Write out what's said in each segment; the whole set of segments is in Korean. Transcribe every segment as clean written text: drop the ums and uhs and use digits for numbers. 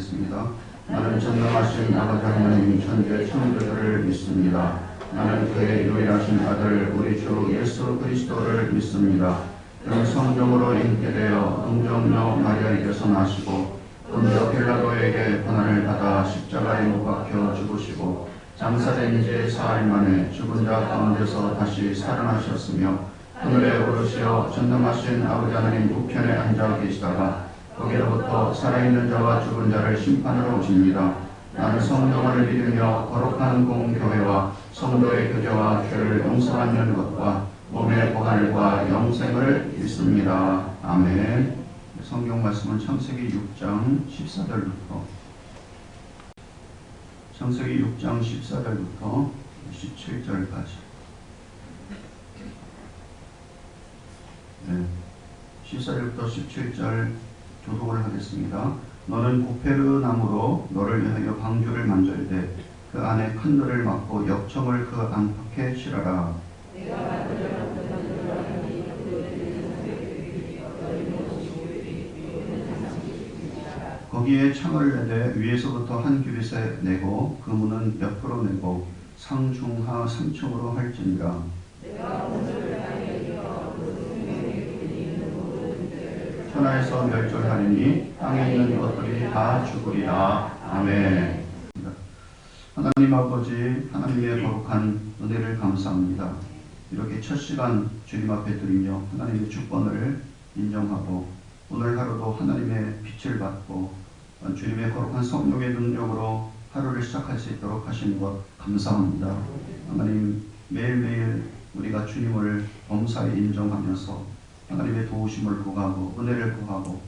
기도하겠습니다. 나는 전능하신 아버지 하나님 천재 창조주를 믿습니다. 나는 그의 유일하신 아들 우리 주 예수 그리스도를 믿습니다. 그는 성령으로 잉태되어 동정녀 마리아에게서 나시고 본디오 빌라도에게 고난을 받아 십자가에 못 박혀 죽으시고 장사된 지 사흘 만에 죽은 자 가운데서 다시 살아나셨으며 하늘에 오르시어 전능하신 아버지 하나님 우편에 앉아 계시다가 거기로부터 살아있는 자와 죽은 자를 심판하러 오십니다. 나는 성령을 믿으며 거룩한 공교회와 성도의 교제와 죄를 용서하는 것과 몸의 보살과 영생을 믿습니다. 아멘. 성경 말씀은 창세기 6장 14절부터 창세기 6장 14절부터 17절까지 14절부터 17절 교독을 하겠습니다. 너는 고페르 나무로 너를 위하여 방주를 만들되 그 안에 큰 들을 막고 역청을 그 안팎에 칠하라. 거기에 창을 내되 위에서부터 한 규빗에 내고 그 문은 옆으로 내고 상중하 3층으로 할지니라. 천하에서 멸절하리니 땅에 있는 것들이 다 죽으리라. 아멘. 하나님 아버지, 하나님의 거룩한 은혜를 감사합니다. 이렇게 첫 시간 주님 앞에 드리며 하나님의 주권을 인정하고 오늘 하루도 하나님의 빛을 받고 주님의 거룩한 성령의 능력으로 하루를 시작할 수 있도록 하시는 것 감사합니다. 하나님, 매일매일 우리가 주님을 범사에 인정하면서 하나님의 도우심을 구하고 은혜를 구하고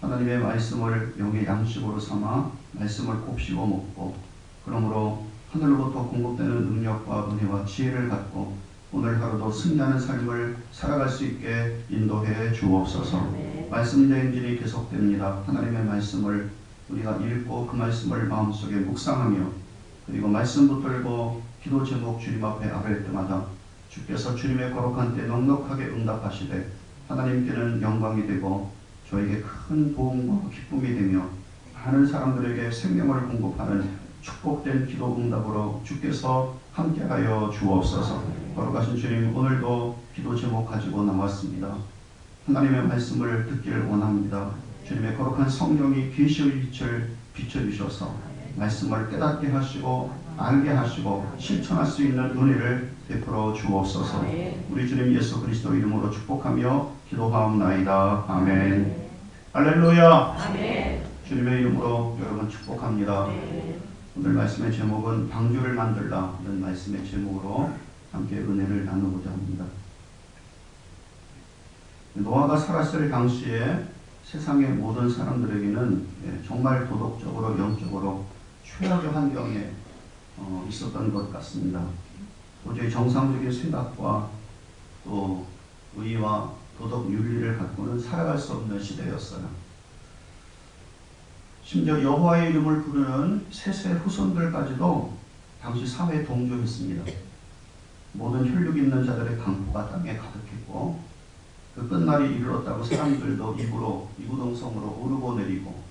하나님의 말씀을 영의 양식으로 삼아 말씀을 곱씹어 먹고 그러므로 하늘로부터 공급되는 능력과 은혜와 지혜를 갖고 오늘 하루도 승리하는 삶을 살아갈 수 있게 인도해 주옵소서. 말씀 대행진이 계속됩니다. 하나님의 말씀을 우리가 읽고 그 말씀을 마음속에 묵상하며 그리고 말씀 붙들고 기도 제목 주님 앞에 아뢰을 때마다 주께서 주님의 거룩한 때 넉넉하게 응답하시되 하나님께는 영광이 되고 저에게 큰 도움과 기쁨이 되며 많은 사람들에게 생명을 공급하는 축복된 기도 응답으로 주께서 함께하여 주옵소서. 거룩하신 주님, 오늘도 기도 제목 가지고 나왔습니다. 하나님의 말씀을 듣기를 원합니다. 주님의 거룩한 성령이 계시의 빛을 비춰주셔서 말씀을 깨닫게 하시고 알게 하시고 실천할 수 있는 은혜를 베풀어 주옵소서. 우리 주님 예수 그리스도 이름으로 축복하며 기도하옵나이다. 아멘. 할렐루야. 아멘. 주님의 이름으로 여러분 축복합니다. 오늘 말씀의 제목은 방주를 만들라 이런 말씀의 제목으로 함께 은혜를 나누고자 합니다. 노아가 살았을 당시에 세상의 모든 사람들에게는 정말 도덕적으로 영적으로 최악의 환경에 있었던 것 같습니다. 도저히 정상적인 생각과 또 의와 도덕 윤리를 갖고는 살아갈 수 없는 시대였어요. 심지어 여호와의 이름을 부르는 셋의 후손들까지도 당시 사회에 동조했습니다. 모든 혈육 있는 자들의 강포가 땅에 가득했고 그 끝날이 이르렀다고 사람들도 입으로 이구동성으로 오르고 내리고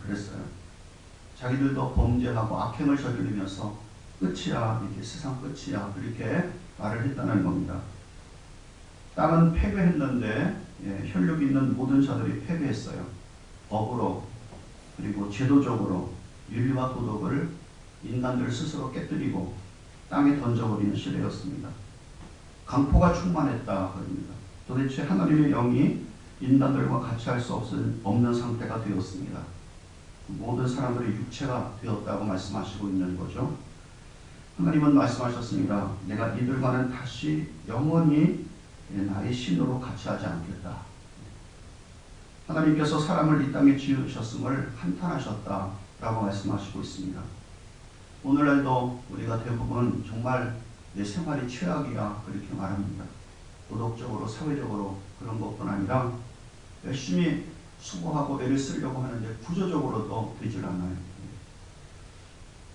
그랬어요. 자기들도 범죄하고 악행을 저지르면서 끝이야, 이게 세상 끝이야, 그렇게 말을 했다는 겁니다. 땅은 패배했는데 혈육 있는 모든 자들이 패배했어요. 법으로 그리고 제도적으로 윤리와 도덕을 인간들 스스로 깨뜨리고 땅에 던져버리는 시대였습니다. 강포가 충만했다 그럽니다. 도대체 하나님의 영이 인간들과 같이 할 수 없는 상태가 되었습니다. 모든 사람들의 육체가 되었다고 말씀하시고 있는 거죠. 하나님은 말씀하셨습니다. 내가 이들과는 다시 영원히 나의 신으로 같이 하지 않겠다. 하나님께서 사람을 이 땅에 지으셨음을 한탄하셨다라고 말씀하시고 있습니다. 오늘날도 우리가 대부분 정말 내 생활이 최악이야 그렇게 말합니다. 도덕적으로 사회적으로 그런 것뿐 아니라 열심히 수고하고 애를 쓰려고 하는데 구조적으로도 되질 않아요.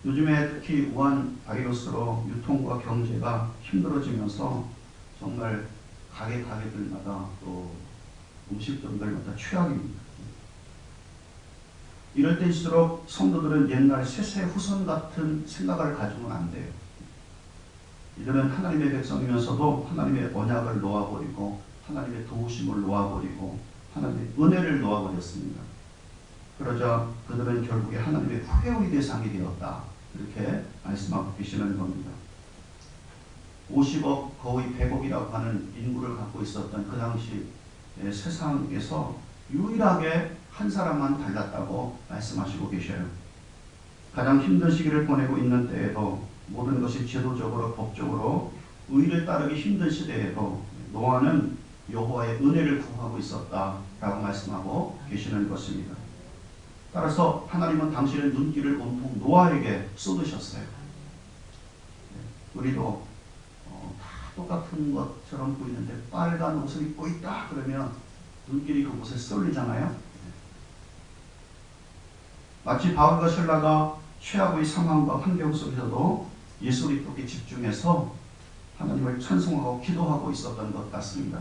요즘에 특히 우한 바이러스로 유통과 경제가 힘들어지면서 정말 가게들마다 또 음식점들마다 최악입니다. 이럴 때일수록 성도들은 옛날 세세 후손 같은 생각을 가지면 안 돼요. 이들은 하나님의 백성이면서도 하나님의 언약을 놓아버리고 하나님의 도우심을 놓아버리고 하나님의 은혜를 놓아버렸습니다. 그러자 그들은 결국에 하나님의 후회의 대상이 되었다. 이렇게 말씀하고 계시는 겁니다. 50억 거의 100억이라고 하는 인구를 갖고 있었던 그 당시 세상에서 유일하게 한 사람만 달랐다고 말씀하시고 계셔요. 가장 힘든 시기를 보내고 있는 때에도 모든 것이 제도적으로 법적으로 의를 따르기 힘든 시대에도 노아는 여호와의 은혜를 구하고 있었다라고 말씀하고 계시는 것입니다. 따라서 하나님은 당신의 눈길을 온통 노아에게 쏟으셨어요. 우리도 다 똑같은 것처럼 보이는데 빨간 옷을 입고 있다 그러면 눈길이 그곳에 쏠리잖아요. 마치 바울과 실라가 최악의 상황과 환경 속에서도 예수 그리스도께 집중해서 하나님을 찬송하고 기도하고 있었던 것 같습니다.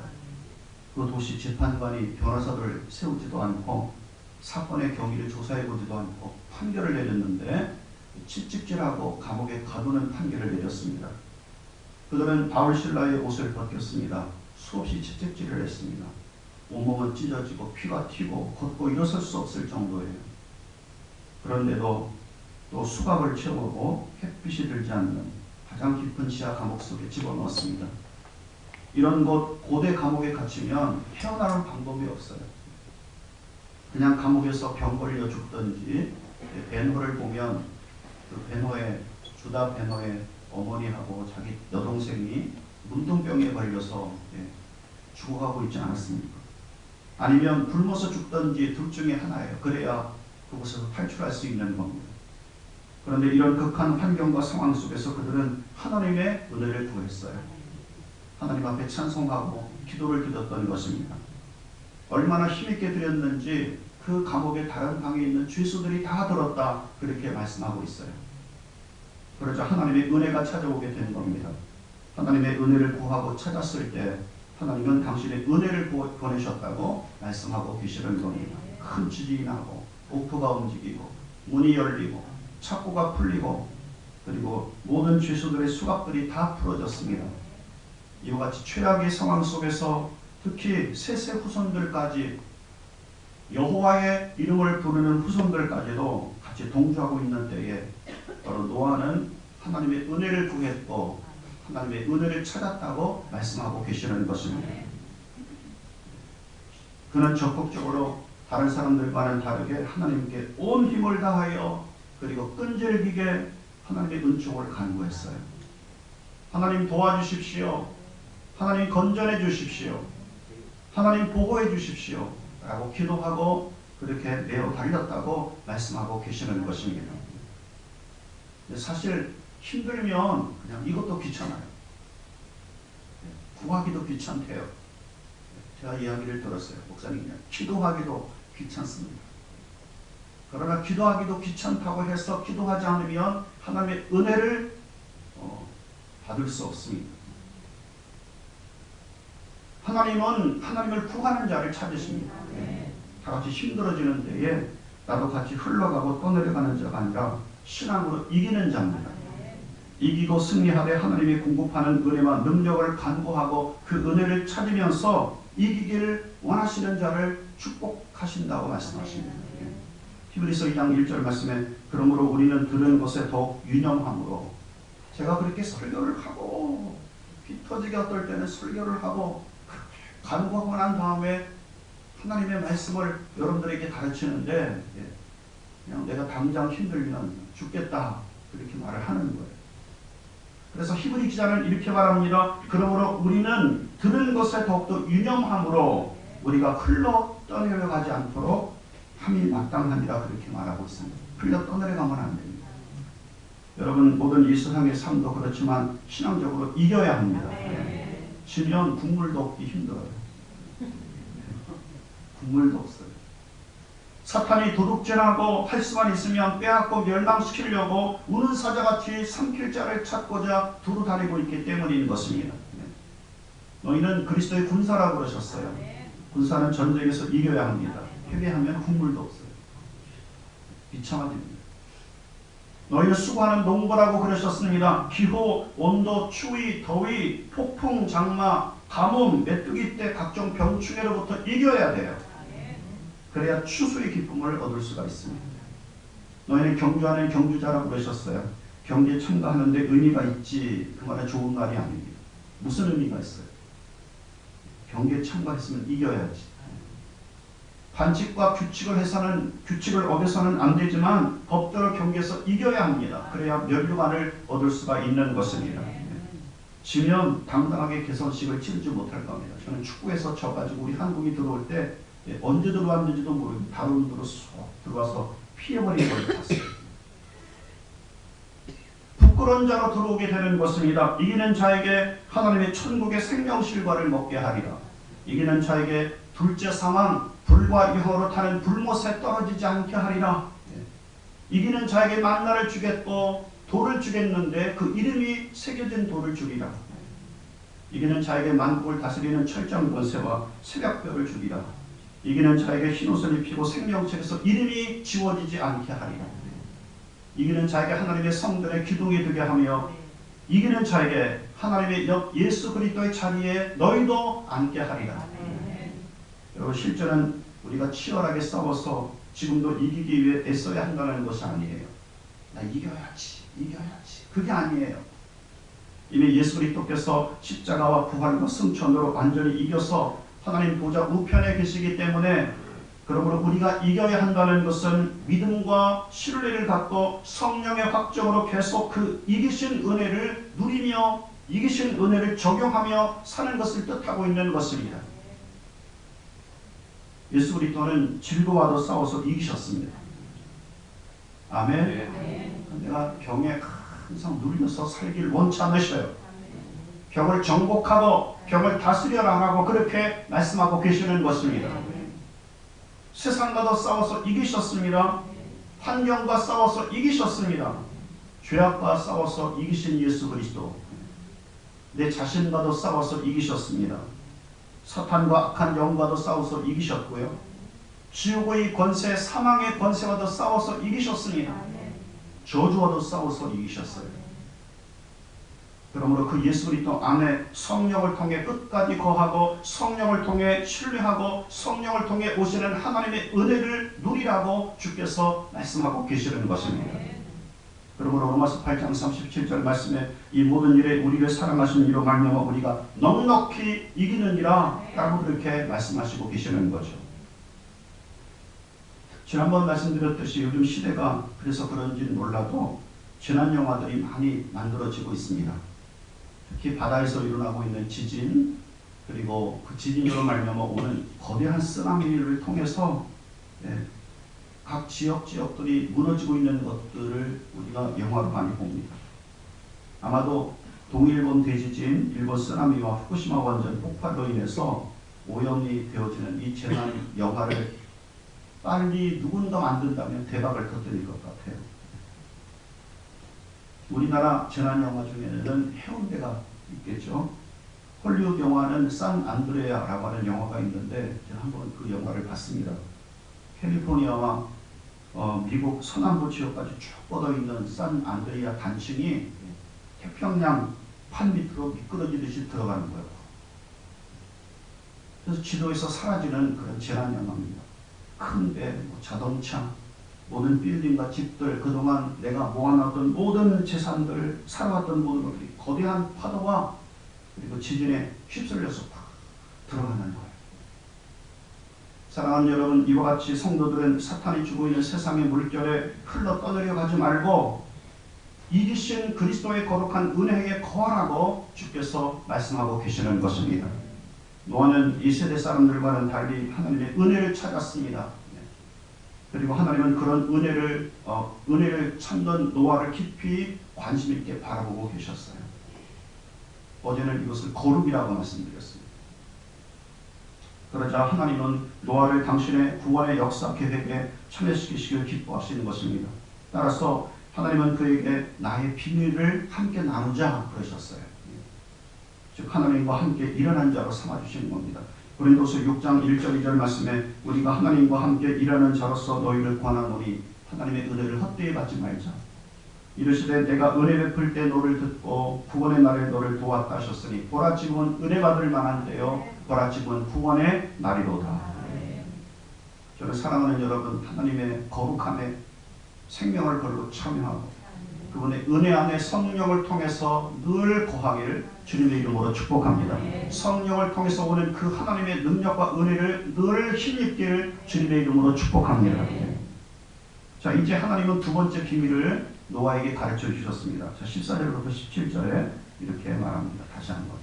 그 도시 재판관이 변호사들을 세우지도 않고 사건의 경위를 조사해보지도 않고 판결을 내렸는데 채찍질하고 감옥에 가두는 판결을 내렸습니다. 그들은 바울 신라의 옷을 벗겼습니다. 수없이 채찍질을 했습니다. 온몸은 찢어지고 피가 튀고 걷고 일어설 수 없을 정도예요. 그런데도 또 수갑을 채우고 햇빛이 들지 않는 가장 깊은 지하 감옥 속에 집어넣었습니다. 이런 곳 고대 감옥에 갇히면 헤어나올 방법이 없어요. 그냥 감옥에서 병 걸려 죽든지 벤호를 보면 그 벤호의 주다 벤호의 어머니하고 자기 여동생이 문둥병에 걸려서 죽어가고 있지 않았습니까? 아니면 굶어서 죽든지 둘 중에 하나예요. 그래야 그곳에서 탈출할 수 있는 겁니다. 그런데 이런 극한 환경과 상황 속에서 그들은 하나님의 은혜를 구했어요. 하나님 앞에 찬송하고 기도를 드렸던 것입니다. 얼마나 힘있게 드렸는지 그 감옥의 다른 방에 있는 죄수들이 다 들었다 그렇게 말씀하고 있어요. 그러자 하나님의 은혜가 찾아오게 된 겁니다. 하나님의 은혜를 구하고 찾았을 때 하나님은 당신의 은혜를 보내셨다고 말씀하고 계시는 겁니다. 큰 지진이 나고 옥토가 움직이고 문이 열리고 창고가 풀리고 그리고 모든 죄수들의 수갑들이 다 풀어졌습니다. 이와 같이 최악의 상황 속에서 특히 세세 후손들까지 여호와의 이름을 부르는 후손들까지도 같이 동조하고 있는 때에 바로 노아는 하나님의 은혜를 구했고 하나님의 은혜를 찾았다고 말씀하고 계시는 것입니다. 그는 적극적으로 다른 사람들과는 다르게 하나님께 온 힘을 다하여 그리고 끈질기게 하나님의 은총을 간구했어요. 하나님 도와주십시오. 하나님 건전해 주십시오. 하나님 보호해 주십시오. 라고 기도하고 그렇게 내어 달렸다고 말씀하고 계시는 것입니다. 사실 힘들면 그냥 이것도 귀찮아요. 구하기도 귀찮대요. 제가 이야기를 들었어요. 목사님, 기도하기도 귀찮습니다. 그러나 기도하기도 귀찮다고 해서 기도하지 않으면 하나님의 은혜를 받을 수 없습니다. 하나님은 하나님을 구하는 자를 찾으십니다. 다 같이 힘들어지는 때에 나도 같이 흘러가고 떠내려가는 자가 아니라 신앙으로 이기는 자입니다. 이기고 승리하되 하나님이 공급하는 은혜와 능력을 간구하고 그 은혜를 찾으면서 이기기를 원하시는 자를 축복하신다고 말씀하십니다. 히브리서 2장 1절 말씀에 그러므로 우리는 들은 것에 더욱 유념함으로 제가 그렇게 설교를 하고 피 터지게 어떨 때는 설교를 하고 간구하고 난 다음에 하나님의 말씀을 여러분들에게 가르치는데 그냥 내가 당장 힘들면 죽겠다 그렇게 말을 하는 거예요. 그래서 히브리 기자는 이렇게 말합니다. 그러므로 우리는 들은 것에 더욱더 유념함으로 우리가 흘러 떠내려가지 않도록 함이 마땅하니라 그렇게 말하고 있습니다. 흘러 떠내려가면 안 됩니다. 여러분 모든 이 세상의 삶도 그렇지만 신앙적으로 이겨야 합니다. 지면 국물도 없기 힘들어요. 국물도 없어요. 사탄이 도둑질하고 할 수만 있으면 빼앗고 멸망시키려고 우는 사자같이 삼킬 자를 찾고자 두루 다니고 있기 때문인 것입니다. 너희는 그리스도의 군사라고 그러셨어요. 군사는 전쟁에서 이겨야 합니다. 패배하면 국물도 없어요. 비참하답니다. 너희는 수고하는 농부라고 그러셨습니다. 기후, 온도, 추위, 더위, 폭풍, 장마, 가뭄, 메뚜기 때 각종 병충해로부터 이겨야 돼요. 그래야 추수의 기쁨을 얻을 수가 있습니다. 너희는 경주하는 경주자라고 그러셨어요. 경기에 참가하는데 의미가 있지, 그 말은 좋은 말이 아닙니다. 무슨 의미가 있어요? 경기에 참가했으면 이겨야지. 반칙과 규칙을 어겨서는 안 되지만 법대로 경기에서 이겨야 합니다. 그래야 면류관을 얻을 수가 있는 것입니다. 지면 당당하게 개선식을 치르지 못할 겁니다. 저는 축구에서 져가지고 우리 한국이 들어올 때 언제 들어왔는지도 모르고 다른 문으로 쏙 들어와서 피해버린 걸 봤어요. 부끄러운 자로 들어오게 되는 것입니다. 이기는 자에게 하나님의 천국의 생명실과를 먹게 하리라. 이기는 자에게 둘째 상황 불과 유황으로 타는 불못에 떨어지지 않게 하리라. 이기는 자에게 만나를 주겠고 돌을 주겠는데 그 이름이 새겨진 돌을 주리라. 이기는 자에게 만국을 다스리는 철장 권세와 새벽별을 주리라. 이기는 자에게 흰옷을 입히고 생명책에서 이름이 지워지지 않게 하리라. 이기는 자에게 하나님의 성전의 기둥이 되게 하며 이기는 자에게 하나님의 예수 그리스도의 자리에 너희도 앉게 하리라. 여러분, 실제는 우리가 치열하게 싸워서 지금도 이기기 위해 애써야 한다는 것이 아니에요. 나 이겨야지. 그게 아니에요. 이미 예수 그리스도께서 십자가와 부활과 승천으로 완전히 이겨서 하나님 보좌 우편에 계시기 때문에, 그러므로 우리가 이겨야 한다는 것은 믿음과 신뢰를 갖고 성령의 확정으로 계속 그 이기신 은혜를 누리며 이기신 은혜를 적용하며 사는 것을 뜻하고 있는 것입니다. 예수 그리스도는 질고와도 싸워서 이기셨습니다. 아멘. 네. 내가 병에 항상 눌려서 살길 원치 않으셔요. 병을 정복하고 병을 다스려라 하고 그렇게 말씀하고 계시는 것입니다. 세상과도 싸워서 이기셨습니다. 환경과 싸워서 이기셨습니다. 죄악과 싸워서 이기신 예수 그리스도, 내 자신과도 싸워서 이기셨습니다. 사탄과 악한 영과도 싸워서 이기셨고요. 지옥의 권세, 사망의 권세와도 싸워서 이기셨습니다. 저주와도 싸워서 이기셨어요. 그러므로 그 예수 그리스도 안에 성령을 통해 끝까지 거하고 성령을 통해 신뢰하고 성령을 통해 오시는 하나님의 은혜를 누리라고 주께서 말씀하고 계시는 것입니다. 그러므로 로마서 8장 37절 말씀에 이 모든 일에 우리를 사랑하신 이로 말미암아 우리가 넉넉히 이기느니라 라고 그렇게 말씀하시고 계시는 거죠. 지난번 말씀드렸듯이 요즘 시대가 그래서 그런지는 몰라도 재난 영화들이 많이 만들어지고 있습니다. 특히 바다에서 일어나고 있는 지진, 그리고 그 지진으로 말미암아 오는 거대한 쓰나미를 통해서 각 지역들이 무너지고 있는 것들을 우리가 영화로 많이 봅니다. 아마도 동일본 대지진, 일본 쓰나미와 후쿠시마 원전 폭발로 인해서 오염이 되어지는 이 재난 영화를 빨리 누군가 만든다면 대박을 터뜨릴 것 같아요. 우리나라 재난 영화 중에는 해운대가 있겠죠. 헐리우드 영화는 산 안드레아라고 하는 영화가 있는데 제가 한번 그 영화를 봤습니다. 캘리포니아와 미국 서남부 지역까지 쭉 뻗어 있는 산 안드레아 단층이 태평양 판 밑으로 미끄러지듯이 들어가는 거예요. 그래서 지도에서 사라지는 그런 재난 영화입니다. 큰 배, 자동차, 모든 빌딩과 집들, 그동안 내가 모아놨던 모든 재산들, 살아왔던 모든 것들이 거대한 파도와 그리고 지진에 휩쓸려서 팍 들어가는 거예요. 사랑하는 여러분, 이와 같이 성도들은 사탄이 주고 있는 세상의 물결에 흘러 떠내려 가지 말고 이기신 그리스도의 거룩한 은혜에 거하라고 주께서 말씀하고 계시는 것입니다. 노아는 이 세대 사람들과는 달리 하나님의 은혜를 찾았습니다. 그리고 하나님은 그런 은혜를 찾는 노아를 깊이 관심 있게 바라보고 계셨어요. 어제는 이것을 거룩이라고 말씀드렸습니다. 그러자 하나님은 노아를 당신의 구원의 역사 계획에 참여시키시길 기뻐하시는 것입니다. 따라서 하나님은 그에게 나의 비밀을 함께 나누자 그러셨어요. 즉 하나님과 함께 일어난 자로 삼아주시는 겁니다. 고린도서 6장 1절 2절 말씀에 우리가 하나님과 함께 일하는 자로서 너희를 권하노니 하나님의 은혜를 헛되이 받지 말자. 이르시되 내가 은혜 베풀 때 너를 듣고 구원의 날에 너를 도왔다 하셨으니 보라 지금은 은혜 받을 만한 때요 보라 지금은 구원의 날이로다. 저는 사랑하는 여러분, 하나님의 거룩함에 생명을 걸고 참여하고 그분의 은혜 안에 성령을 통해서 늘 거하기를 주님의 이름으로 축복합니다. 성령을 통해서 오는 그 하나님의 능력과 은혜를 늘 힘입기를 주님의 이름으로 축복합니다. 자, 이제 하나님은 두 번째 비밀을 노아에게 가르쳐 주셨습니다. 자, 14절부터 17절에 이렇게 말합니다. 다시 한번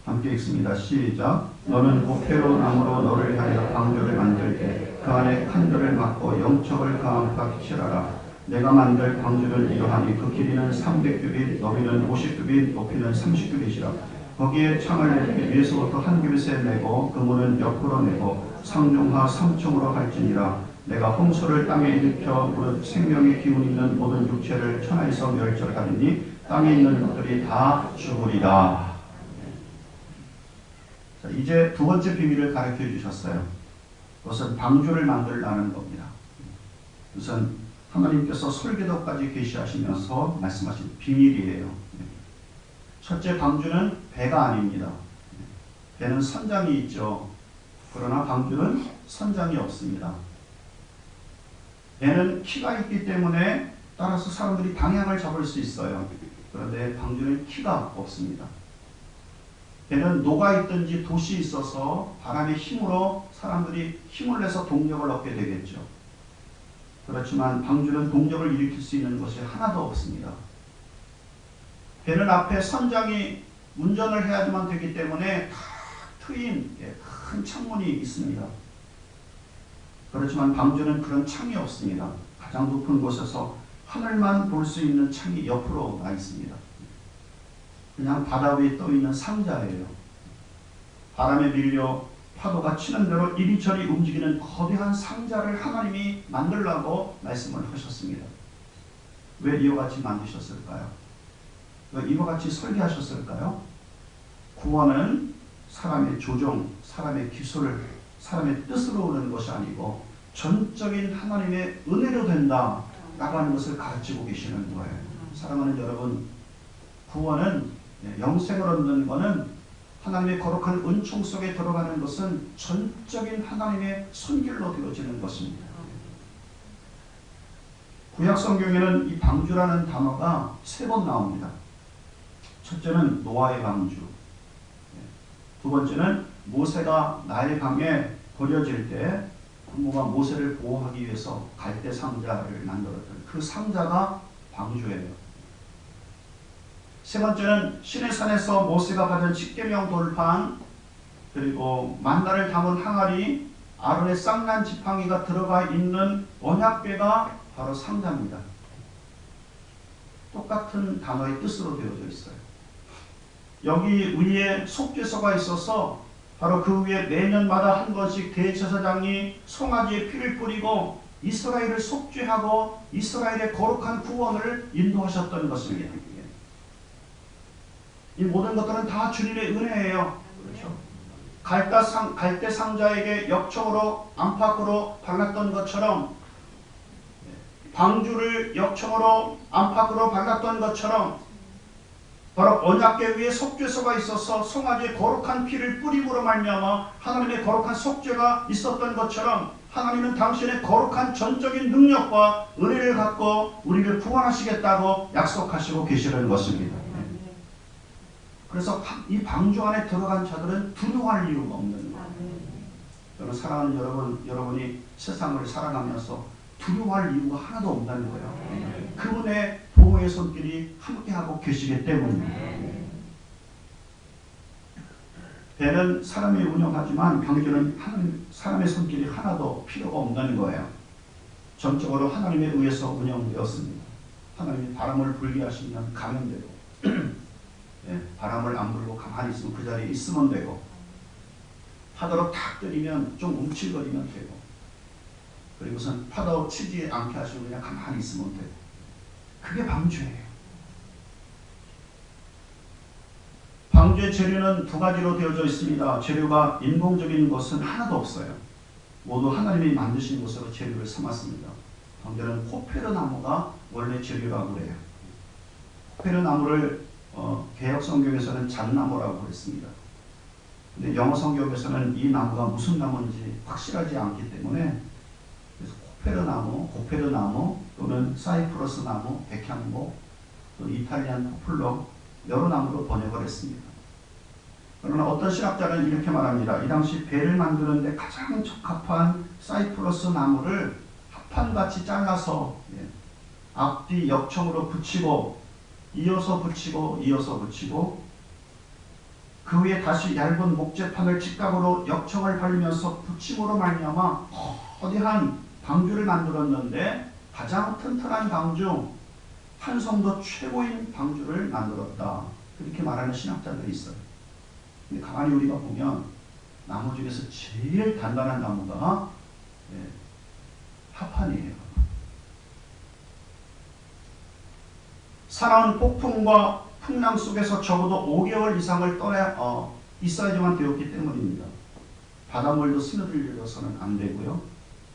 함께 읽습니다. 시작. 너는 고페로 나무로 너를 위하여 방주를 만들 때 그 안에 칸들을 막고 영척을 그 안팎 칠하라. 내가 만들 방주는 이러하니 그 길이는 300규빗, 너비는 50규빗, 높이는 30규빗이라. 거기에 창을 내게 위에서부터 한 규빗에 내고 그 문은 옆으로 내고 상중하 3층으로 할지니라. 내가 홍수를 땅에 일으켜 무릇 생명의 기운 있는 모든 육체를 천하에서 멸절하리니 땅에 있는 것들이 다 죽으리라. 자, 이제 두 번째 비밀을 가르쳐 주셨어요. 그것은 방주를 만들라는 겁니다. 우선 하나님께서 설계도까지 계시하시면서 말씀하신 비밀이에요. 첫째, 방주는 배가 아닙니다. 배는 선장이 있죠. 그러나 방주는 선장이 없습니다. 배는 키가 있기 때문에 따라서 사람들이 방향을 잡을 수 있어요. 그런데 방주는 키가 없습니다. 배는 녹아있든지 돛이 있어서 바람의 힘으로 사람들이 힘을 내서 동력을 얻게 되겠죠. 그렇지만 방주는 동력을 일으킬 수 있는 것이 하나도 없습니다. 배는 앞에 선장이 운전을 해야지만 되기 때문에 탁 트인 큰 창문이 있습니다. 그렇지만 방주는 그런 창이 없습니다. 가장 높은 곳에서 하늘만 볼 수 있는 창이 옆으로 나 있습니다. 그냥 바다 위에 떠 있는 상자예요. 바람에 밀려 파도가 치는 대로 이리저리 움직이는 거대한 상자를 하나님이 만들라고 말씀을 하셨습니다. 왜 이와 같이 만드셨을까요? 왜 이와 같이 설계하셨을까요? 구원은 사람의 조종, 사람의 기술, 사람의 뜻으로 오는 것이 아니고 전적인 하나님의 은혜로 된다라고 하는 것을 가르치고 계시는 거예요. 사랑하는 여러분, 구원은 영생을 얻는 것은 하나님의 거룩한 은총 속에 들어가는 것은 전적인 하나님의 손길로 되어지는 것입니다. 구약 성경에는 이 방주라는 단어가 3번 나옵니다. 첫째는 노아의 방주, 두 번째는 모세가 나일 강에 버려질 때 부모가 모세를 보호하기 위해서 갈대 상자를 만들었던 그 상자가 방주예요. 세 번째는 시내 산에서 모세가 받은 십계명 돌판, 그리고 만나를 담은 항아리, 아론의 쌍난 지팡이가 들어가 있는 언약궤가 바로 상자입니다. 똑같은 단어의 뜻으로 되어져 있어요. 여기 위에 속죄소가 있어서 바로 그 위에 매년마다 한 번씩 대제사장이 송아지의 피를 뿌리고 이스라엘을 속죄하고 이스라엘의 거룩한 구원을 인도하셨던 것입니다. 이 모든 것들은 다 주님의 은혜예요. 그렇죠? 갈대 상자에게 역청으로 안팎으로 발랐던 것처럼, 방주를 역청으로 안팎으로 발랐던 것처럼, 바로 언약궤 위에 속죄소가 있어서 송아지의 거룩한 피를 뿌림으로 말미암아 하나님의 거룩한 속죄가 있었던 것처럼 하나님은 당신의 거룩한 전적인 능력과 은혜를 갖고 우리를 구원하시겠다고 약속하시고 계시는 것입니다. 그래서 이 방주 안에 들어간 자들은 두려워할 이유가 없는 거예요. 저는 사랑하는 여러분이 세상을 살아가면서 두려워할 이유가 하나도 없다는 거예요. 그분의 보호의 손길이 함께하고 계시기 때문입니다. 배는 사람이 운영하지만 방주는 사람의 손길이 하나도 필요가 없다는 거예요. 전적으로 하나님에 의해서 운영되었습니다. 하나님이 바람을 불게 하시면 가면 되고 바람을 안 불고 가만히 있으면 그 자리에 있으면 되고, 파도로 탁 때리면 좀 움찔거리면 되고, 그리고선 파도 치지 않게 하시고 그냥 가만히 있으면 되고, 그게 방주예요. 방주의 재료는 두 가지로 되어져 있습니다. 재료가 인공적인 것은 하나도 없어요. 모두 하나님이 만드신 것으로 재료를 삼았습니다. 방대는 코페르 나무가 원래 재료라고 그래요. 코페르 나무를 개역 성경에서는 잣나무라고 했습니다. 근데 영어 성경에서는 이 나무가 무슨 나무인지 확실하지 않기 때문에 그래서 코페르 나무 또는 사이프러스 나무, 백향목, 또 이탈리안 포플러 여러 나무로 번역을 했습니다. 그러나 어떤 신학자는 이렇게 말합니다. 이 당시 배를 만드는데 가장 적합한 사이프러스 나무를 합판같이 잘라서 앞뒤 역청으로 붙이고 이어서 붙이고 그 위에 다시 얇은 목재판을 직각으로 역청을 발리면서 붙임으로 말미암아 거대한 방주를 만들었는데 가장 튼튼한 방주, 한성도 최고인 방주를 만들었다. 그렇게 말하는 신학자들이 있어요. 근데 가만히 우리가 보면 나무 중에서 제일 단단한 나무가 합판이에요. 사나운 폭풍과 풍랑 속에서 적어도 5개월 이상을 있어야지만 되었기 때문입니다. 바닷물도 스며들려서는 안 되고요.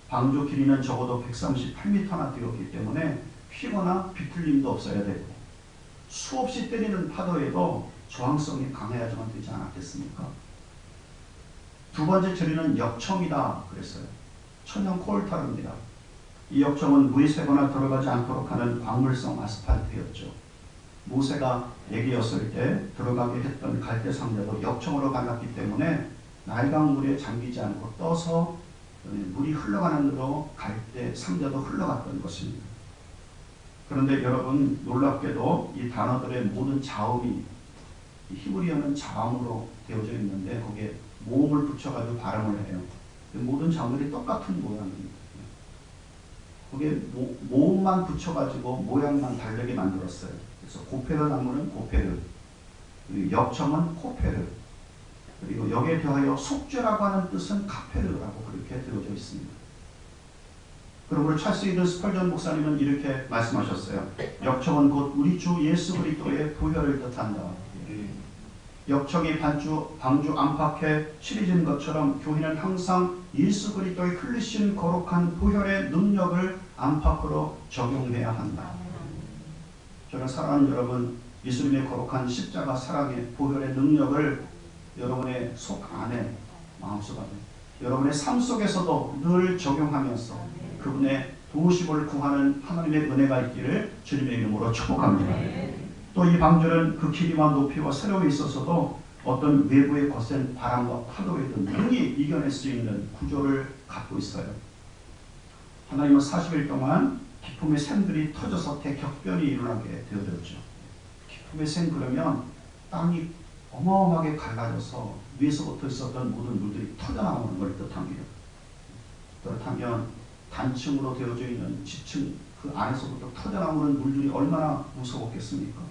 방주 길이는 적어도 138m나 되었기 때문에 휘거나 비틀림도 없어야 되고 수없이 때리는 파도에도 저항성이 강해야지만 되지 않았겠습니까? 두 번째 처리는 역청이다 그랬어요. 천연 코알타르입니다. 이 역청은 물이 새거나 들어가지 않도록 하는 광물성 아스팔트였죠. 모세가 애기였을 때 들어가게 했던 갈대 상자도 역청으로 발랐기 때문에 낡은 물에 잠기지 않고 떠서 물이 흘러가는 대로 갈대 상자도 흘러갔던 것입니다. 그런데 여러분 놀랍게도 이 단어들의 모든 자음이 히브리어는 자음으로 되어져 있는데 거기에 모음을 붙여가지고 발음을 해요. 모든 자음들이 똑같은 모양입니다. 거기에 모음만 붙여가지고 모양만 다르게 만들었어요. 그래서 고페르 나무는 고페르, 역청은 코페르, 그리고 여기에 더하여 속죄라고 하는 뜻은 카페르라고 그렇게 되어져 있습니다. 그러므로 찰스 이든 스펄전 목사님은 이렇게 말씀하셨어요. 역청은 곧 우리 주 예수 그리스도의 보혈을 뜻한다. 역청이 방주 안팎에 칠해진 것처럼 교회는 항상 예수 그리스도의 흘리신 거룩한 보혈의 능력을 안팎으로 적용해야 한다. 저는 사랑하는 여러분, 예수님의 거룩한 십자가 사랑의 보혈의 능력을 여러분의 속 안에, 마음속 안에, 여러분의 삶 속에서도 늘 적용하면서 그분의 도우심을 구하는 하나님의 은혜가 있기를 주님의 이름으로 축복합니다. 또 이 방주는 그 길이와 높이와 세로에 있어서도 어떤 외부의 거센 바람과 파도에도 능히 이겨낼 수 있는 구조를 갖고 있어요. 하나님은 40일 동안 기품의 샘들이 터져서 대격변이 일어나게 되어졌죠. 기품의 샘 그러면 땅이 어마어마하게 갈라져서 위에서부터 있었던 모든 물들이 터져나오는 걸 뜻합니다. 그렇다면 단층으로 되어져 있는 지층 그 안에서부터 터져나오는 물들이 얼마나 무서웠겠습니까?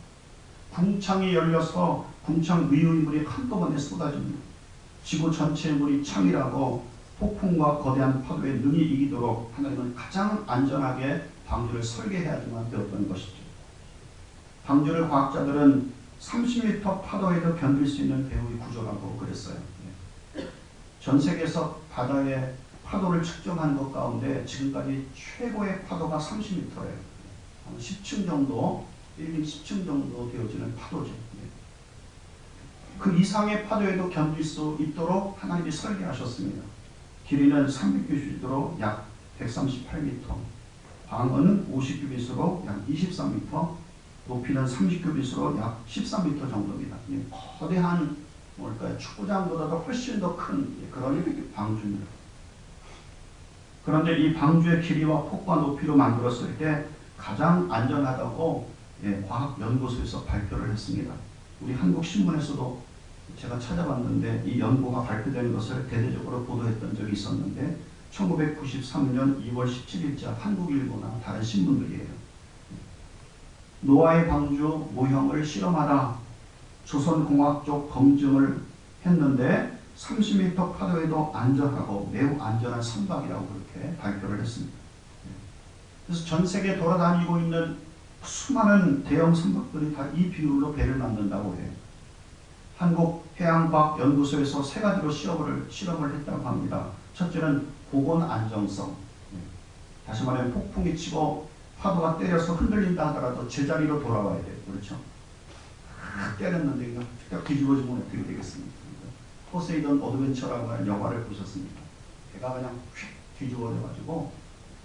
궁창이 열려서 궁창 위의 물이 한꺼번에 쏟아집니다. 지구 전체의 물이 창이라고 폭풍과 거대한 파도에 능히 이기도록 하나님은 가장 안전하게 방주를 설계해야지만 되었던 것이죠. 방주를 과학자들은 30m 파도에도 견딜 수 있는 배후의 구조라고 그랬어요. 전 세계에서 바다의 파도를 측정한 것 가운데 지금까지 최고의 파도가 30m예요. 10층 정도, 1인 10층 정도 되어지는 파도죠. 그 이상의 파도에도 견딜 수 있도록 하나님이 설계하셨습니다. 길이는 300규빗으로 약 138m, 방은 50규빗으로 약 23m, 높이는 30규빗으로 약 13m 정도입니다. 거대한 축구장보다도 훨씬 더 큰 그런 방주입니다. 그런데 이 방주의 길이와 폭과 높이로 만들었을 때 가장 안전하다고 과학연구소에서 발표를 했습니다. 우리 한국신문에서도 제가 찾아봤는데 이 연구가 발표된 것을 대대적으로 보도했던 적이 있었는데 1993년 2월 17일자 한국일보나 다른 신문들이에요. 노아의 방주 모형을 실험하다 조선공학적 검증을 했는데 30m 파도에도 안전하고 매우 안전한 선박이라고 그렇게 발표를 했습니다. 그래서 전 세계에 돌아다니고 있는 수많은 대형 선박들이 다 이 비율로 배를 만든다고 해요. 한국 해양과학연구소에서 세 가지로 실험을 했다고 합니다. 첫째는 보건 안정성. 다시 말하면 폭풍이 치고 파도가 때려서 흔들린다 하더라도 제자리로 돌아와야 돼요. 그렇죠? 때렸는데 딱 뒤집어지면 어떻게 되겠습니까? 포세이돈 어드벤처라고 하는 영화를 보셨습니까? 배가 그냥 휙 뒤집어져가지고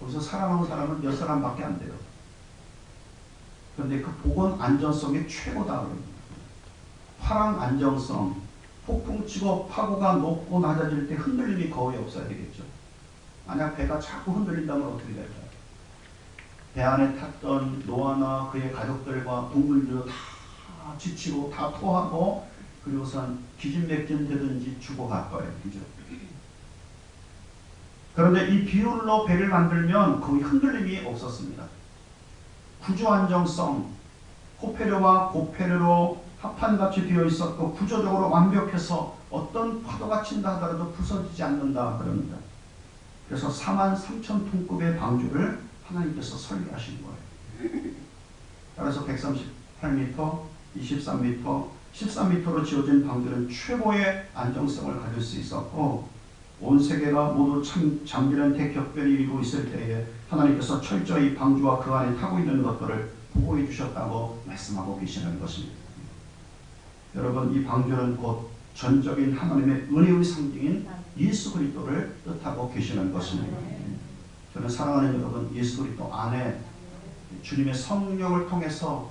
거기서 살아남은 사람은 몇 사람밖에 안 돼요. 그런데 그 보건 안전성이 최고다. 화랑 안정성, 폭풍 치고 파고가 높고 낮아질 때 흔들림이 거의 없어야 되겠죠. 만약 배가 자꾸 흔들린다면 어떻게 될까요? 배 안에 탔던 노아나 그의 가족들과 동물들도 다 지치고 다 토하고 그리고선 기진맥진 되든지 죽어갈 거예요. 그죠? 그런데 이 비율로 배를 만들면 거의 흔들림이 없었습니다. 구조 안정성, 호페르와 고페르로 합판같이 되어 있었고 구조적으로 완벽해서 어떤 파도가 친다 하더라도 부서지지 않는다 그럽니다. 그래서 43,000톤급의 방주를 하나님께서 설계하신 거예요. 따라서 138m, 23m, 13m로 지어진 방들은 최고의 안정성을 가질 수 있었고 온 세계가 모두 잠기는 대격변이 이루고 있을 때에 하나님께서 철저히 방주와 그 안에 타고 있는 것들을 보호해 주셨다고 말씀하고 계시는 것입니다. 여러분, 이 방주는 곧 전적인 하나님의 은혜의 상징인 예수 그리스도를 뜻하고 계시는 것입니다. 저는 사랑하는 여러분, 예수 그리스도 안에 주님의 성령을 통해서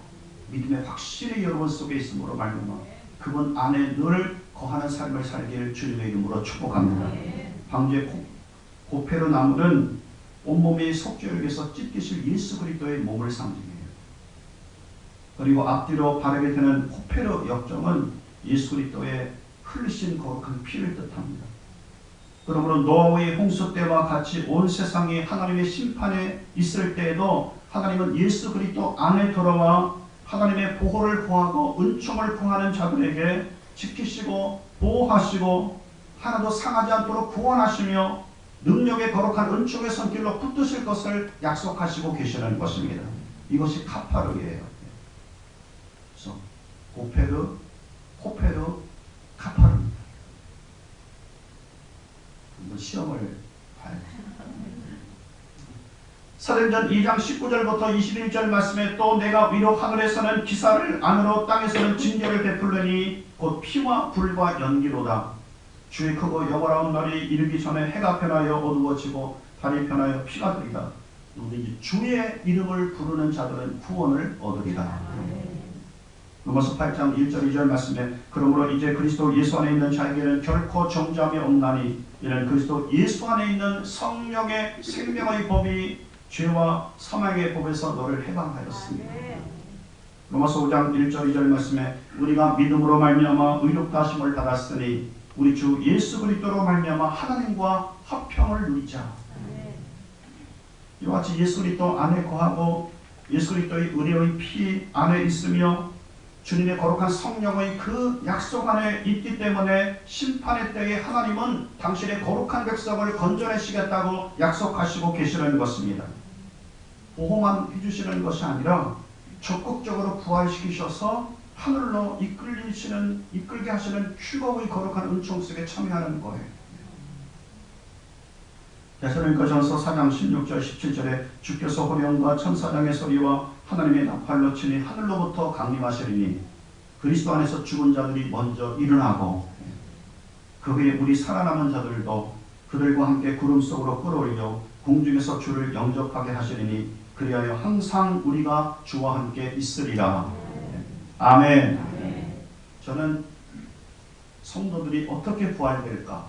믿음의 확신이 여러분 속에 있음으로 말미암아 그분 안에 늘 거하는 삶을 살기를 주님의 이름으로 축복합니다. 방주의 고페르 나무는 온몸이 속죄를 위해서 찢기실 예수 그리스도의 몸을 상징해요. 그리고 앞뒤로 바르게 되는 호페르 역정은 예수 그리스도의 흘리신 거룩한 피를 뜻합니다. 그러므로 노아의 홍수 때와 같이 온 세상이 하나님의 심판에 있을 때에도 하나님은 예수 그리스도 안에 들어와 하나님의 보호를 구하고 은총을 구하는 자들에게 지키시고 보호하시고 하나도 상하지 않도록 구원하시며 능력의 거룩한 은총의 손길로 붙드실 것을 약속하시고 계시는 것입니다. 이것이 카파르예요. 그래서 고페르, 호페르, 카파르입니다. 한번 시험을 봐야 돼요. 사도행전 2장 19절부터 21절 말씀에 또 내가 위로 하늘에서는 기사를 안으로 땅에서는 징계를 베풀려니 곧 피와 불과 연기로다. 주의 크고 영원한 날이 이르기 전에 해가 변하여 어두워지고 달이 변하여 피가 되리라. 주의 이름을 부르는 자들은 구원을 얻으리라. 로마서 8장 1절 2절 말씀에 그러므로 이제 그리스도 예수 안에 있는 자에게는 결코 정죄함이 없나니 이는 그리스도 예수 안에 있는 성령의 생명의 법이 죄와 사망의 법에서 너를 해방하였습니다. 로마서 5장 1절 2절 말씀에 우리가 믿음으로 말미암아 의롭다 하심을 받았으니 우리 주 예수 그리스도로 말미암아 하나님과 화평을 누리자. 이와 같이 예수 그리스도 안에 거하고 예수 그리스도의 은혜의 피 안에 있으며 주님의 거룩한 성령의 그 약속 안에 있기 때문에 심판의 때에 하나님은 당신의 거룩한 백성을 건져내시겠다고 약속하시고 계시는 것입니다. 보호만 해주시는 것이 아니라 적극적으로 부활시키셔서 하늘로 이끌게 하시는 휴거의 거룩한 은총 속에 참여하는 거예요. 데살로니가전서 4장 16절 17절에 주께서 호령과 천사장의 소리와 하나님의 나팔로 치니 하늘로부터 강림하시리니 그리스도 안에서 죽은 자들이 먼저 일어나고 그 후에 우리 살아남은 자들도 그들과 함께 구름 속으로 끌어올려 공중에서 주를 영접하게 하시리니 그리하여 항상 우리가 주와 함께 있으리라. 아멘. 저는 성도들이 어떻게 부활될까?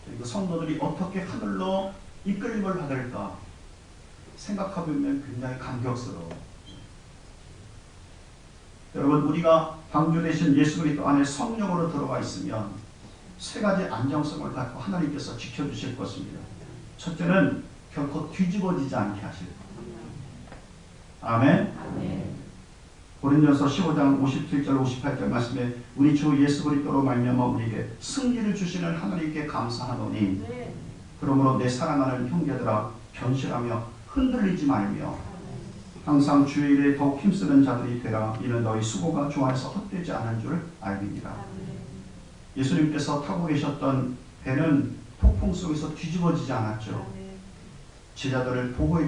그리고 성도들이 어떻게 하늘로 이끌림을 받을까? 생각해보면 굉장히 감격스러워요. 여러분, 우리가 방주 되신 예수 그리스도 안에 성령으로 들어가 있으면 세 가지 안정성을 갖고 하나님께서 지켜주실 것입니다. 첫째는 결코 뒤집어지지 않게 하실 겁니다. 아멘. 고린도전서 15장 57절 58절 말씀에 우리 주 예수 그리스도로 말미암아 우리에게 승리를 주시는 하나님께 감사하노니 그러므로 내 사랑하는 형제들아 견실하며 흔들리지 말며 항상 주의 일에 더욱 힘쓰는 자들이 되라. 이는 너희 수고가 주 안에서 헛되지 않은 줄 알리니라. 예수님께서 타고 계셨던 배는 폭풍 속에서 뒤집어지지 않았죠. 제자들을 보호해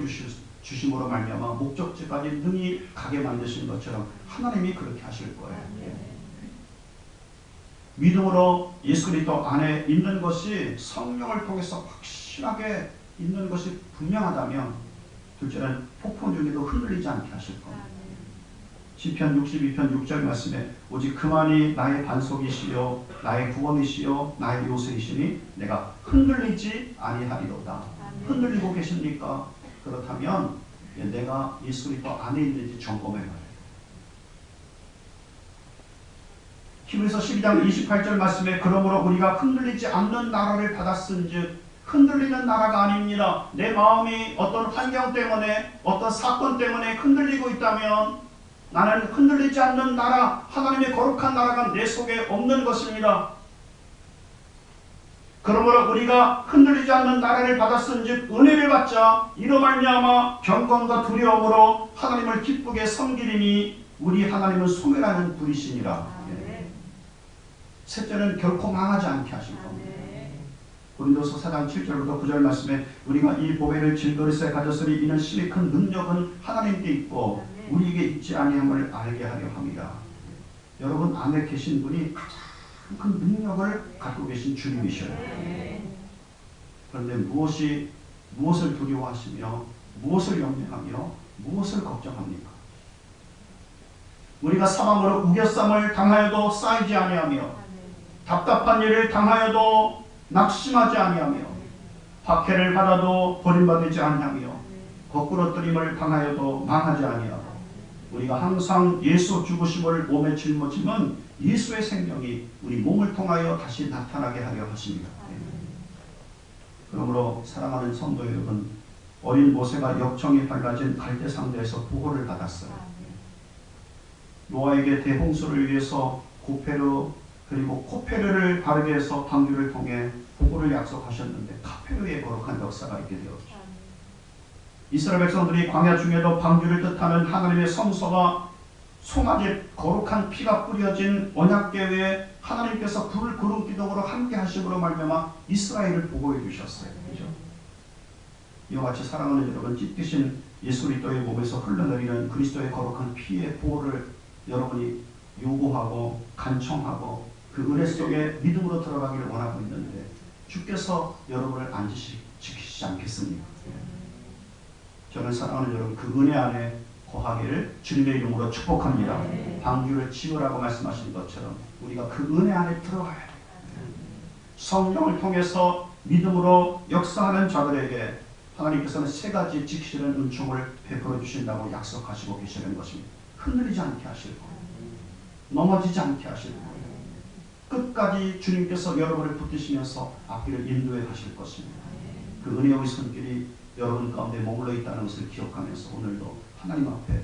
주심으로 말미암아 목적지까지 능히 가게 만드신 것처럼 하나님이 그렇게 하실 거예요. 믿음으로 예수 그리스도 안에 있는 것이 성령을 통해서 확실하게 있는 것이 분명하다면 둘째는 폭풍 중에도 흔들리지 않게 하실 겁니다. 시편 62편 6절 말씀에 오직 그만이 나의 반석이시요 나의 구원이시요 나의 요새이시니 내가 흔들리지 아니하리로다. 흔들리고 계십니까? 그렇다면 내가 예수 그리스도 안에 있는지 점검해 봐요. 히브리서 12장 28절 말씀에 그러므로 우리가 흔들리지 않는 나라를 받았은즉 흔들리는 나라가 아닙니다. 내 마음이 어떤 환경 때문에 어떤 사건 때문에 흔들리고 있다면 나는 흔들리지 않는 나라, 하나님의 거룩한 나라가 내 속에 없는 것입니다. 그러므로 우리가 흔들리지 않는 나라를 받았은즉 은혜를 받자 이로 말미암아 경건과 두려움으로 하나님을 기쁘게 섬기리니 우리 하나님은 소멸하는 분이시니라. 셋째는 결코 망하지 않게 하실 겁니다. 고린도서 4장 7절부터 9절 말씀에 우리가 이 보배를 질그릇에 가졌으니 이는 심히 큰 능력은 하나님께 있고 우리에게 있지 아니함을 알게 하려 합니다. 여러분 안에 계신 분이 가장 큰 능력을 갖고 계신 주님이셔요. 그런데 무엇을 두려워하시며 무엇을 염려하며 무엇을 걱정합니까? 우리가 사망으로 우겨쌈을 당하여도 쌓이지 아니하며 답답한 일을 당하여도 낙심하지 아니하며 박해를 받아도 버림받지 아니하며 거꾸러뜨림을 당하여도 망하지 아니하고 우리가 항상 예수 죽으심을 몸에 짊어지면 예수의 생명이 우리 몸을 통하여 다시 나타나게 하려 하십니다. 그러므로 사랑하는 성도 여러분, 어린 모세가 역청이 발라진 갈대상자에서 보호를 받았어요. 노아에게 대홍수를 위해서 고페르 그리고 코페르를 바르게 해서 방주를 통해 보호를 약속하셨는데 카페르의 거룩한 역사가 있게 되었죠. 이스라엘 백성들이 광야 중에도 방주를 뜻하는 하나님의 성소가 송아지 거룩한 피가 뿌려진 언약궤에 하나님께서 불 구름 기둥으로 함께 하심으로 말미암아 이스라엘을 보호해 주셨어요. 그렇죠? 이와 같이 사랑하는 여러분, 찢기신 예수 그리스도의 몸에서 흘러내리는 그리스도의 거룩한 피의 보호를 여러분이 요구하고 간청하고 그 은혜 속에 믿음으로 들어가기를 원하고 있는데 주께서 여러분을 안 지키시지 않겠습니까? 저는 사랑하는 여러분, 그 은혜 안에 거하기를 주님의 이름으로 축복합니다. 방주를 지으라고 말씀하신 것처럼 우리가 그 은혜 안에 들어가야 돼요. 성령을 통해서 믿음으로 역사하는 자들에게 하나님께서는 세 가지 지키시는 은총을 베풀어 주신다고 약속하시고 계시는 것입니다. 흔들리지 않게 하실 거예요. 넘어지지 않게 하실 거예요. 끝까지 주님께서 여러분을 붙드시면서 앞길을 인도해 가실 것입니다. 그 은혜의 손길이 여러분 가운데 머물러 있다는 것을 기억하면서 오늘도 하나님 앞에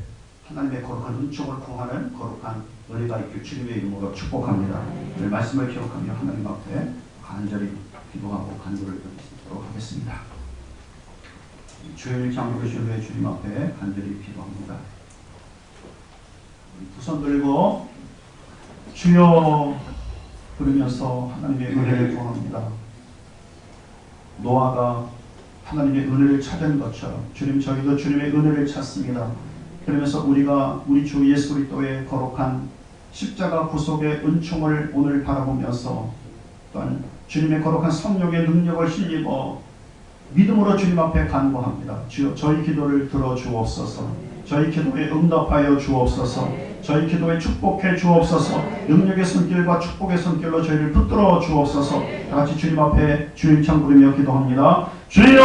하나님의 거룩한 은총을 구하는 거룩한 은혜가 있길 주님의 이름으로 축복합니다. 오늘 말씀을 기억하며 하나님 앞에 간절히 기도하고 간구를 드리도록 하겠습니다. 주일 장로교실 후에 주님 앞에 간절히 기도합니다. 두 손 들고 주여 부르면서 하나님의 은혜를 구합니다. 노아가 하나님의 은혜를 찾은 것처럼 주님, 저희도 주님의 은혜를 찾습니다. 그러면서 우리가 우리 주 예수 그리스도의 거룩한 십자가 구속의 은총을 오늘 바라보면서 또한 주님의 거룩한 성령의 능력을 힘입어 믿음으로 주님 앞에 간구합니다. 주여, 저희 기도를 들어주옵소서. 저희 기도에 응답하여 주옵소서. 저희 기도에 축복해 주옵소서. 능력의 손길과 축복의 손길로 저희를 붙들어 주옵소서. 다같이 주님 앞에 주일창 부르며 기도합니다. 주여!